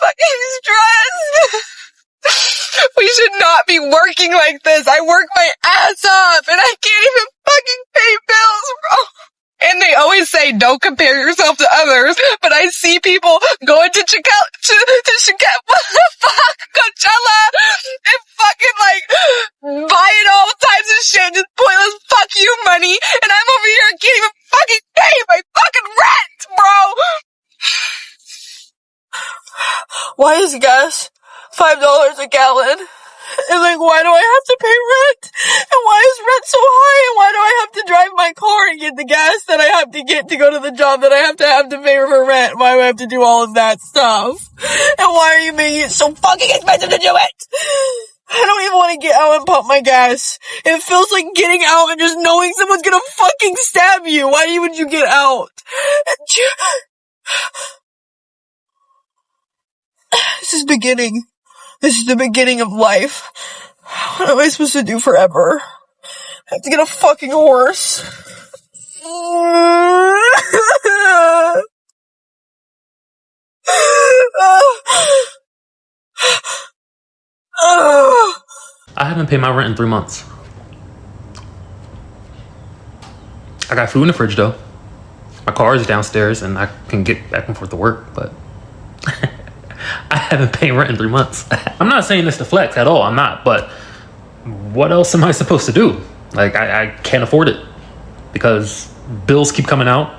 fucking stressed. We should not be working like this. I work my ass off and I can't even fucking pay bills, bro. And they always say, don't compare yourself to others, but I see people going to what the fuck, Coachella, and fucking like, buying all types of shit, just pointless fuck you money, and I'm over here and can't even fucking pay my fucking rent, bro! Why is gas $5 a gallon? And like, why do I have to pay rent? And why is rent so high? And why do I have to drive my car and get the gas that I have to get to go to the job that I have to pay for rent? Why do I have to do all of that stuff? And why are you making it so fucking expensive to do it? I don't even want to get out and pump my gas. It feels like getting out and just knowing someone's gonna fucking stab you. Why would you get out? This is beginning. This is the beginning of life. What am I supposed to do forever? I have to get a fucking horse. I haven't paid my rent in 3 months. I got food in the fridge though. My car is downstairs and I can get back and forth to work, but I haven't paid rent in 3 months. I'm not saying this to flex at all. I'm not. But what else am I supposed to do? Like, I can't afford it because bills keep coming out.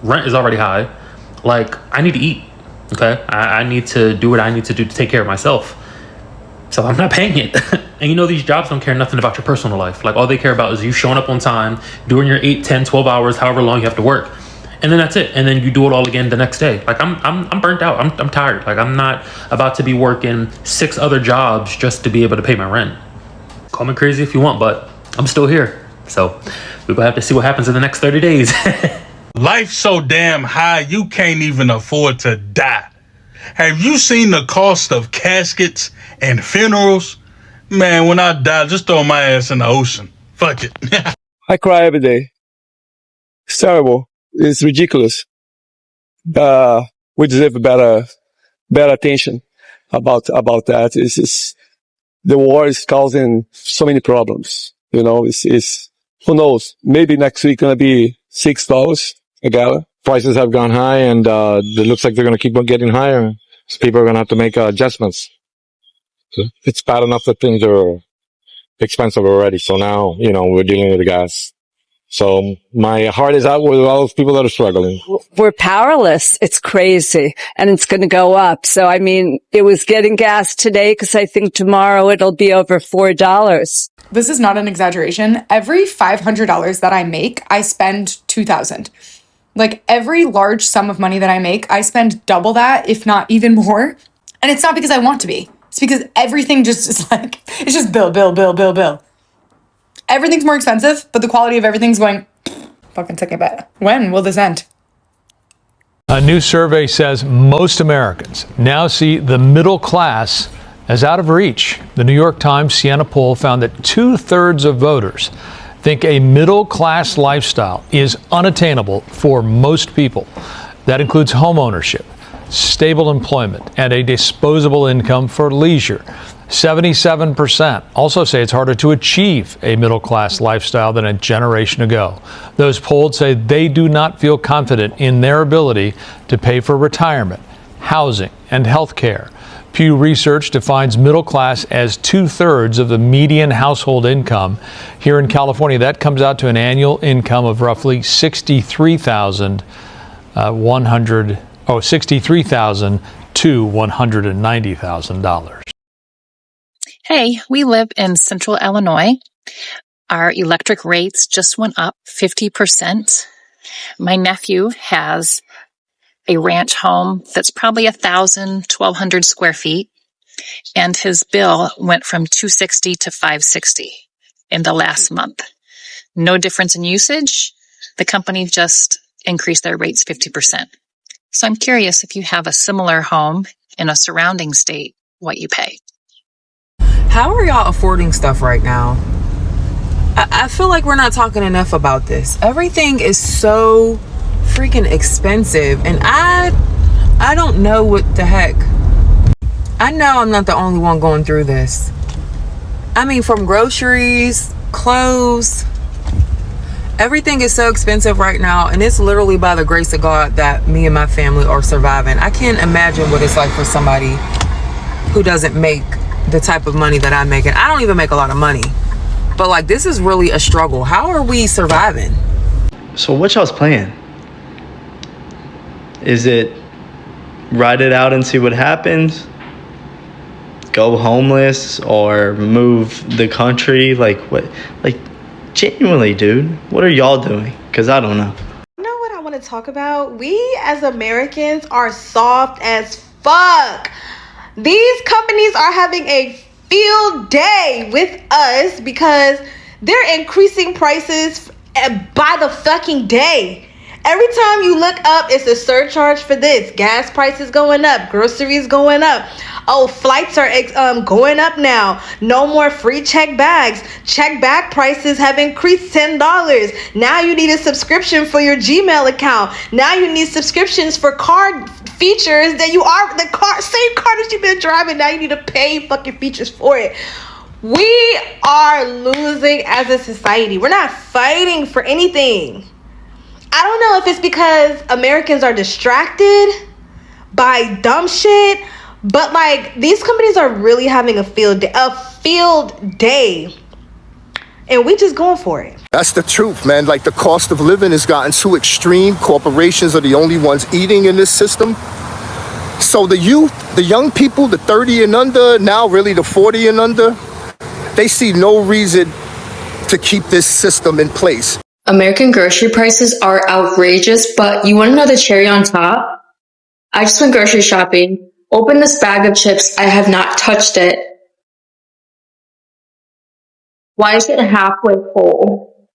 Rent is already high. Like, I need to eat. Okay? I need to do what I need to do to take care of myself. So I'm not paying it. And you know, these jobs don't care nothing about your personal life. Like, all they care about is you showing up on time, doing your 8, 10, 12 hours, however long you have to work. And then that's it. And then you do it all again the next day. Like, I'm burnt out. I'm tired. Like, I'm not about to be working 6 other jobs just to be able to pay my rent. Call me crazy if you want, but I'm still here. So we're gonna have to see what happens in the next 30 days. Life's so damn high, you can't even afford to die. Have you seen the cost of caskets and funerals? Man, when I die, just throw my ass in the ocean. Fuck it. I cry every day. It's terrible. It's ridiculous. We deserve better attention about that. The war is causing so many problems. You know, it's who knows? Maybe next week gonna be $6 a gallon. Prices have gone high, and it looks like they're gonna keep on getting higher. So people are gonna have to make adjustments. So it's bad enough that things are expensive already. So now, you know, we're dealing with the gas. So my heart is out with all those people that are struggling. We're powerless. It's crazy. And it's going to go up. So, I mean, it was getting gas today because I think tomorrow it'll be over $4. This is not an exaggeration. Every $500 that I make, I spend $2,000. Like, every large sum of money that I make, I spend double that, if not even more. And it's not because I want to be. It's because everything just is like, it's just bill. Everything's more expensive, but the quality of everything's going fucking take a bet. When will this end? A new survey says most Americans now see the middle class as out of reach. The New York Times Siena poll found that 2/3 of voters think a middle class lifestyle is unattainable for most people. That includes home ownership, stable employment, and a disposable income for leisure. 77% also say it's harder to achieve a middle-class lifestyle than a generation ago. Those polled say they do not feel confident in their ability to pay for retirement, housing, and health care. Pew Research defines middle class as 2/3 of the median household income. Here in California, that comes out to an annual income of roughly $63,000 to $190,000. Hey, we live in central Illinois. Our electric rates just went up 50%. My nephew has a ranch home that's probably 1,200 square feet, and his bill went from $260 to $560 in the last month. No difference in usage. The company just increased their rates 50%. So I'm curious if you have a similar home in a surrounding state, what you pay. How are y'all affording stuff right now? I feel like we're not talking enough about this. Everything is so freaking expensive, and I don't know what the heck I know I'm not the only one going through this. I mean, from groceries, clothes, everything is so expensive right now, and it's literally by the grace of God that me and my family are surviving. I can't imagine what it's like for somebody who doesn't make the type of money that I make, and I don't even make a lot of money. But like, this is really a struggle. How are we surviving? So what y'all's plan? Is it ride it out and see what happens? Go homeless or move the country? Like what? Like genuinely, dude, what are y'all doing? Because I don't know. You know what I want to talk about? We as Americans are soft as fuck. These companies are having a field day with us because they're increasing prices by the fucking day. Every time you look up, it's a surcharge for this. Gas prices going up, groceries going up. Oh, flights are going up now. No more free check bags. Check bag prices have increased $10. Now you need a subscription for your Gmail account. Now you need subscriptions for card features that you are the car same car that you've been driving. Now you need to pay fucking features for it. We are losing as a society. We're not fighting for anything. I don't know if it's because Americans are distracted by dumb shit, but like these companies are really having a field day, and we just going for it. That's the truth, man. Like the cost of living has gotten too extreme. Corporations are the only ones eating in this system. So the youth, the young people, the 30 and under, now really the 40 and under, they see no reason to keep this system in place. American grocery prices are outrageous, but you want to know the cherry on top? I just went grocery shopping, opened this bag of chips, I have not touched it. Why is it halfway full?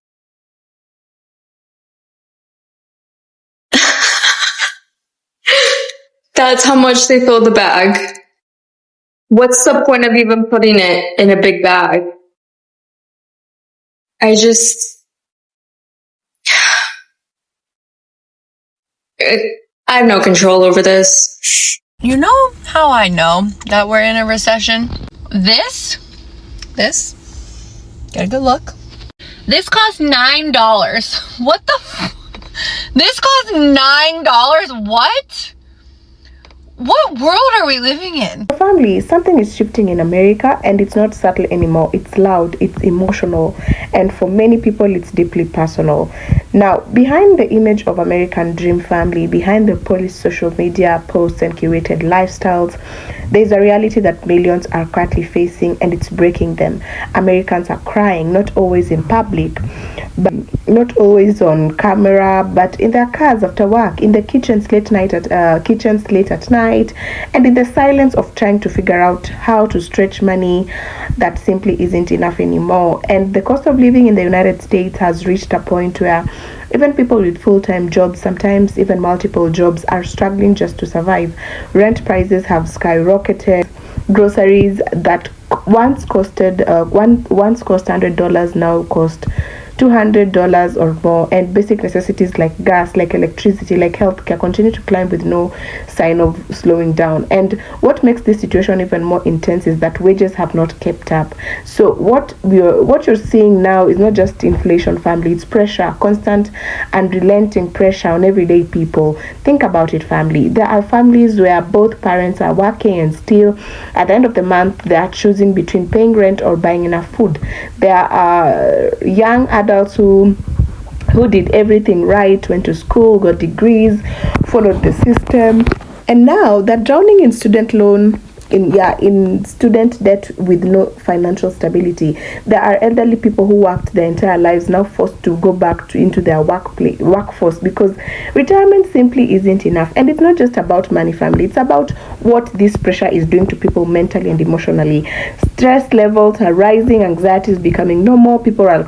That's how much they fill the bag. What's the point of even putting it in a big bag? I have no control over this. You know how I know that we're in a recession? This, get a good look. This costs $9. What the This costs $9? What? What world are we living in? Family, something is shifting in America, and it's not subtle anymore. It's loud, it's emotional, and for many people it's deeply personal. Now, behind the image of American dream family, behind the polished social media posts and curated lifestyles, there's a reality that millions are currently facing, and it's breaking them. Americans are crying, not always in public, but not always on camera, but in their cars after work, in the kitchens late at night, and in the silence of trying to figure out how to stretch money that simply isn't enough anymore. And the cost of living in the United States has reached a point where even people with full-time jobs, sometimes even multiple jobs, are struggling just to survive. Rent prices have skyrocketed. Groceries that once cost $100 now cost $200 or more, and basic necessities like gas, like electricity, like healthcare continue to climb with no sign of slowing down. And what makes this situation even more intense is that wages have not kept up. So what you're seeing now is not just inflation, family, it's pressure, constant and relenting pressure on everyday people. Think about it, family. There are families where both parents are working, and still at the end of the month they are choosing between paying rent or buying enough food. There are young adults who did everything right, went to school, got degrees, followed the system, and now they're drowning in student student debt with no financial stability. There are elderly people who worked their entire lives now forced to go back into their workforce because retirement simply isn't enough. And it's not just about money, family. It's about what this pressure is doing to people mentally and emotionally. Stress levels are rising, anxiety is becoming normal. People are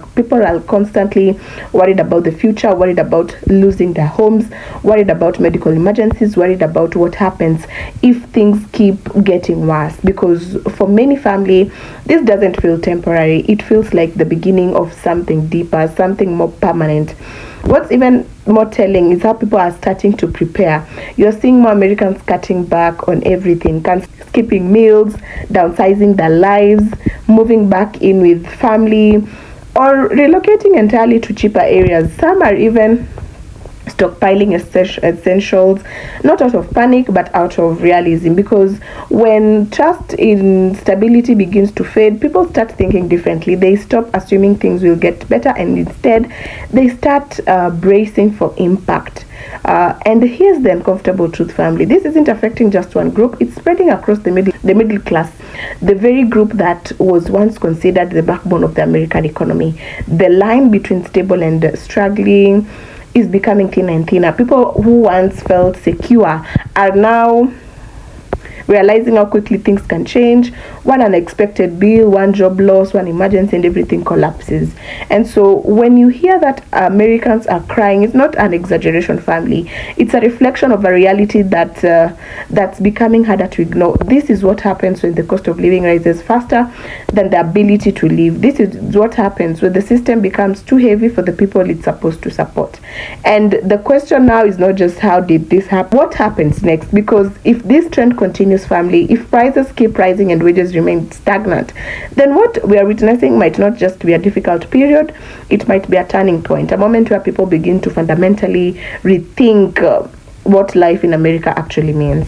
constantly worried about the future, worried about losing their homes, worried about medical emergencies, worried about what happens if things keep getting worse. Because for many family, this doesn't feel temporary. It feels like the beginning of something deeper, something more permanent. What's even more telling is how people are starting to prepare. You're seeing more Americans cutting back on everything, skipping meals, downsizing their lives, moving back in with family, or relocating entirely to cheaper areas. Some are even stockpiling essentials, not out of panic but out of realism, because when trust in stability begins to fade, people start thinking differently. They stop assuming things will get better, and instead they start bracing for impact. And here's the uncomfortable truth, family. This isn't affecting just one group. It's spreading across the middle class, the very group that was once considered the backbone of the American economy. The line between stable and struggling is becoming thinner and thinner. People who once felt secure are now realizing how quickly things can change. One unexpected bill, one job loss, one emergency, and everything collapses. And so when you hear that Americans are crying, it's not an exaggeration, family. It's a reflection of a reality that's becoming harder to ignore. This is what happens when the cost of living rises faster than the ability to live. This is what happens when the system becomes too heavy for the people it's supposed to support. And the question now is not just how did this happen, what happens next? Because if this trend continues, family, if prices keep rising and wages remain stagnant, then what we are witnessing might not just be a difficult period, it might be a turning point, a moment where people begin to fundamentally rethink what life in America actually means.